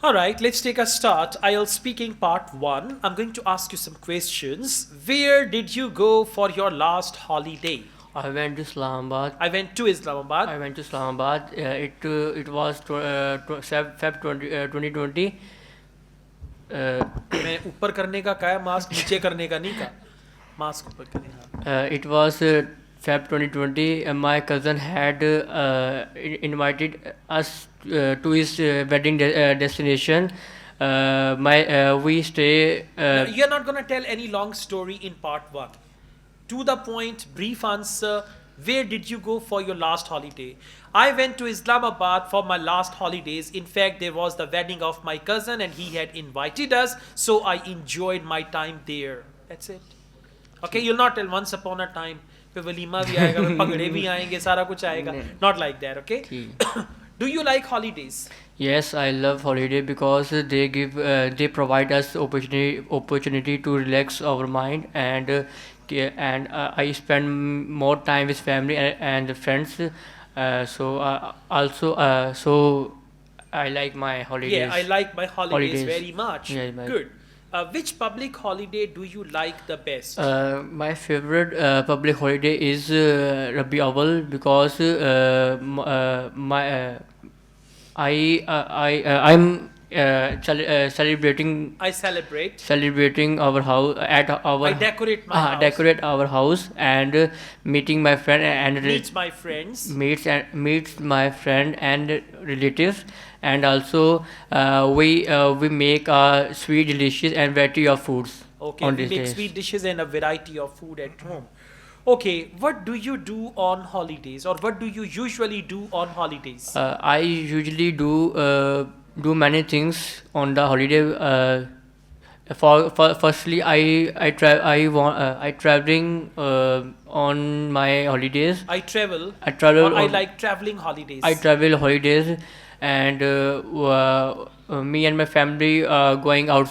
Alright, let's take a start. IELTS speaking part 1. I'm going to ask you some questions. Where did you go for your last holiday? I went to Islamabad. I went to Islamabad. I went to Islamabad. It was Feb 2020. मैं ऊपर करने का कहा mask नीचे करने का नहीं कहा मास्क ऊपर करने हाँ It was Feb 2020. My cousin had invited us to his wedding destination. We stay. Now, you're not gonna tell any long story in part 1. To the point, brief answer. Where did you go for your last holiday? I went to Islamabad for my last holidays. In fact, there was the wedding of my cousin and he had invited us, so I enjoyed my time there. That's it. Okay, you'll not tell once upon a time. फिर वलीमा भी आएगा, फिर पगड़े भी आएंगे, सारा कुछ आएगा. Not like that, okay? Do you like holidays? Yes, I love holiday because they provide us opportunity to relax our mind and I spend more time with family and friends. So I like my holidays. Yeah, I like my holidays very much. Yeah, Good. Which public holiday do you like the best? My favorite public holiday is Rabi Awal because I'm I celebrate. celebrating our house at our I decorate my house. decorate our house and meeting my friend and Meet my friends. meets my friend and relatives, and also we make sweet delicious and variety of foods Okay, on we these make days. sweet dishes and a variety of food at home. Okay, what do you do on holidays, or what do you usually do on holidays? I usually do many things on the holiday. For firstly, I traveling on my holidays. I travel, I travel. or I like traveling holidays. I travel holidays, and me and my family going out.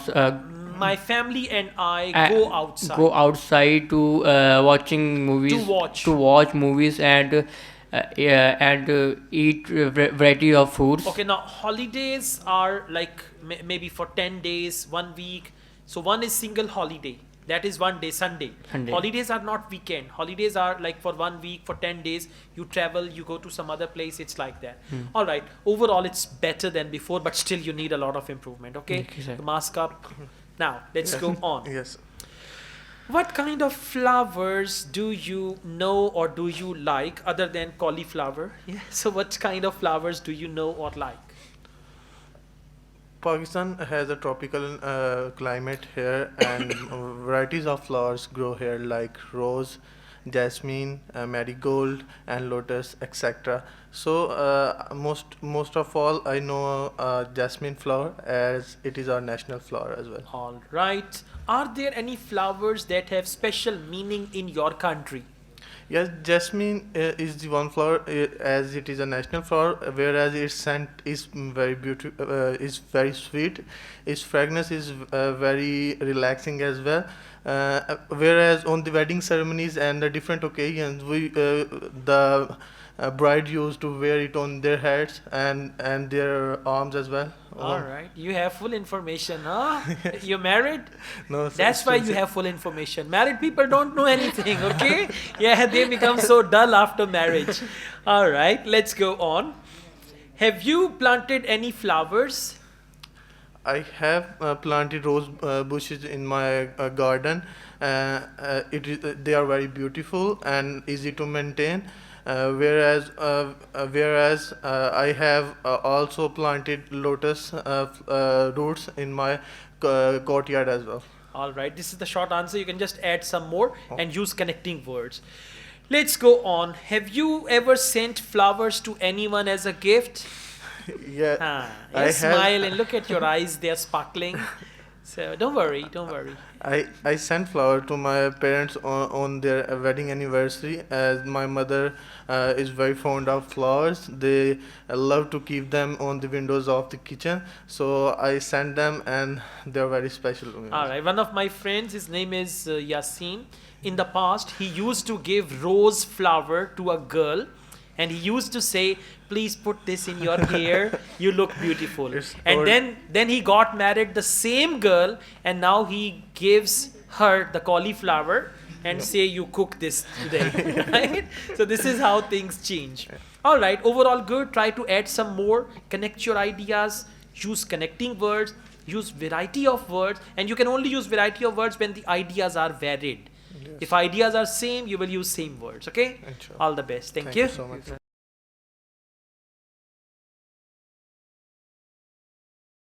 My family and I uh, go outside. Go outside to watching movies. To watch. Movies yeah, and eat variety of foods. Okay, now holidays are like maybe for 10 days, 1 week. So one is single holiday. That is one day, Sunday. Sunday. Holidays are not weekend. Holidays are like for 1 week, for 10 days. You travel, you go to some other place. It's like that. All right. Overall, it's better than before, but still you need a lot of improvement. Okay. Okay, sir. Mask up. Now let's go on. Yes. What kind of flowers do you know or do you like other than cauliflower? Yeah. So what kind of flowers do you know or like? Pakistan has a tropical climate here, and varieties of flowers grow here like rose, jasmine, marigold, and lotus, etc. So most of all, I know jasmine flower as it is our national flower as well. All right. Are there any flowers that have special meaning in your country? Yes, jasmine is the one flower as it is a national flower, whereas its scent is very beautiful, is very sweet. Its fragrance is very relaxing as well. Whereas on the wedding ceremonies and the different occasions, the bride used to wear it on their heads and their arms as well. All right. You have full information, huh? You're married? No, That's why you have full information. Married people don't know anything, okay? Yeah, they become so dull after marriage. All right, let's go on. Have you planted any flowers? I have planted rose bushes in my garden. They are very beautiful and easy to maintain. Whereas I have also planted lotus roots in my courtyard as well. All right, this is the short answer. You can just add some more and use connecting words. Let's go on. Have you ever sent flowers to anyone as a gift? Yeah, Ah, I you smile have. and look at your eyes, they're sparkling. So don't worry, don't worry. I sent flower to my parents on their wedding anniversary, as my mother is very fond of flowers. They love to keep them on the windows of the kitchen, so I sent them, and they're very special to me. All right, one of my friends, his name is Yasin. In the past, he used to give rose flower to a girl, And he used to say, please put this in your hair, you look beautiful. And old. then he got married the same girl, and now he gives her the cauliflower and say, you cook this today. Right? So this is how things change. All right, overall good. Try to add some more, connect your ideas, use connecting words, use variety of words, and you can only use variety of words when the ideas are varied. Yes. If ideas are same, you will use same words. Okay? Inshallah. All the best. Thank Thank you. you so much.